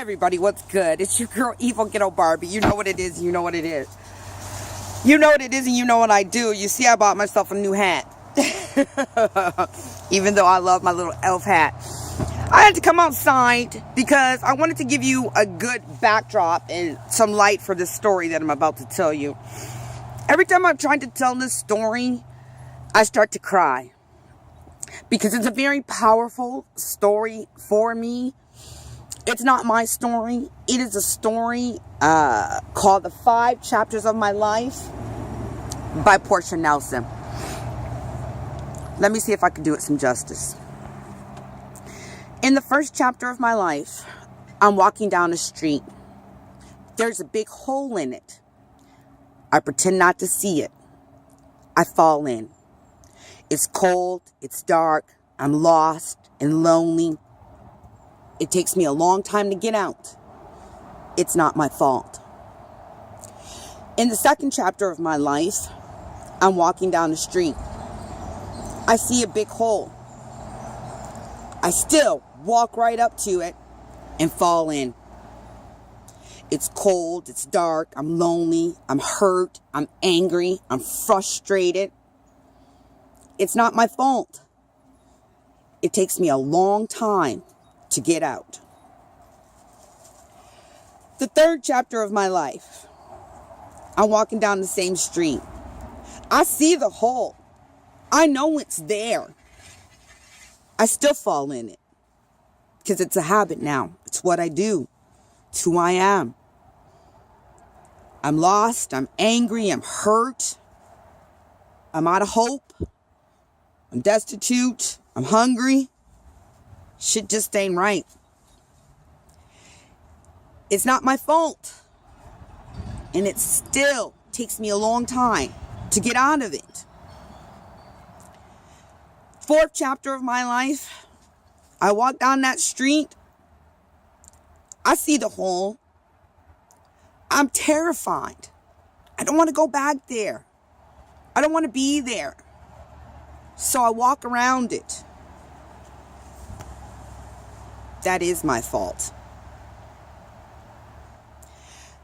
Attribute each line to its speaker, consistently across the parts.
Speaker 1: Everybody, what's good? It's your girl, EvilGhettoBarbie. You know what it is, you know what it is. You know what it is and you know what I do. You see, I bought myself a new hat. Even though I love my little elf hat. I had to come outside because I wanted to give you a good backdrop and some light for this story that I'm about to tell you. Every time I'm trying to tell this story, I start to cry. Because it's a very powerful story for me. It's not my story. It is a story called The 5 Chapters of My Life by Portia Nelson. Let me see if I can do it some justice. In the first chapter of my life, I'm walking down the street. There's a big hole in it. I pretend not to see it. I fall in. It's cold. It's dark. I'm lost and lonely. It takes me a long time to get out. It's not my fault. In the second chapter of my life, I'm walking down the street. I see a big hole. I still walk right up to it and fall in. It's cold, it's dark, I'm lonely, I'm hurt, I'm angry, I'm frustrated. It's not my fault. It takes me a long time to get out. The third chapter of my life, I'm walking down the same street. I see the hole. I know it's there. I still fall in it because it's a habit now. It's what I do. It's who I am. I'm lost. I'm angry. I'm hurt. I'm out of hope. I'm destitute. I'm hungry. Shit just ain't right. It's not my fault. And it still takes me a long time to get out of it. Fourth chapter of my life, I walk down that street. I see the hole. I'm terrified. I don't want to go back there. I don't want to be there. So I walk around it. That is my fault.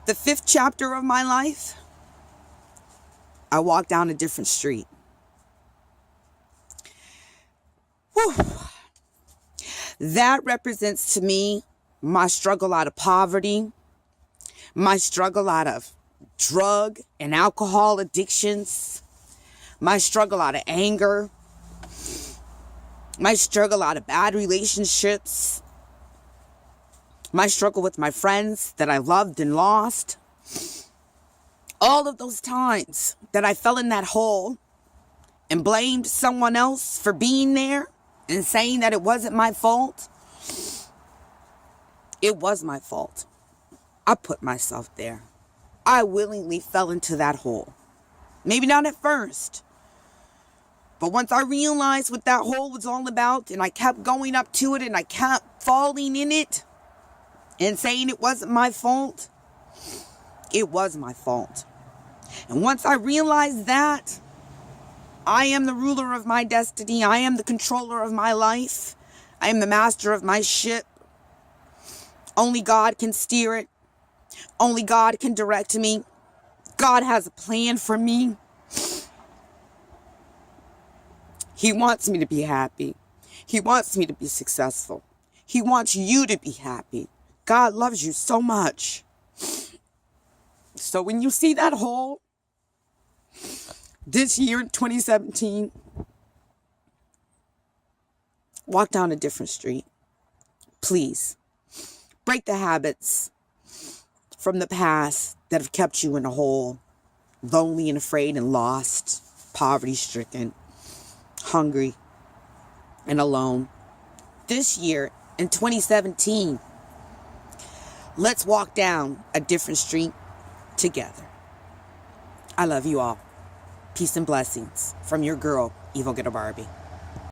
Speaker 1: The fifth chapter of my life, I walk down a different street. Whew. That represents to me my struggle out of poverty, my struggle out of drug and alcohol addictions, my struggle out of anger, my struggle out of bad relationships, my struggle with my friends that I loved and lost. All of those times that I fell in that hole and blamed someone else for being there and saying that it wasn't my fault. It was my fault. I put myself there. I willingly fell into that hole. Maybe not at first. But once I realized what that hole was all about and I kept going up to it and I kept falling in it and saying it wasn't my fault, it was my fault. And once I realized that, I am the ruler of my destiny. I am the controller of my life. I am the master of my ship. Only God can steer it. Only God can direct me. God has a plan for me. He wants me to be happy. He wants me to be successful. He wants you to be happy. God loves you so much. So when you see that hole, this year in 2017, walk down a different street. Please. Break the habits from the past that have kept you in a hole, lonely and afraid and lost, poverty-stricken, hungry and alone. This year in 2017, let's walk down a different street together. I love you all. Peace and blessings from your girl, EvilGhettoBarbie.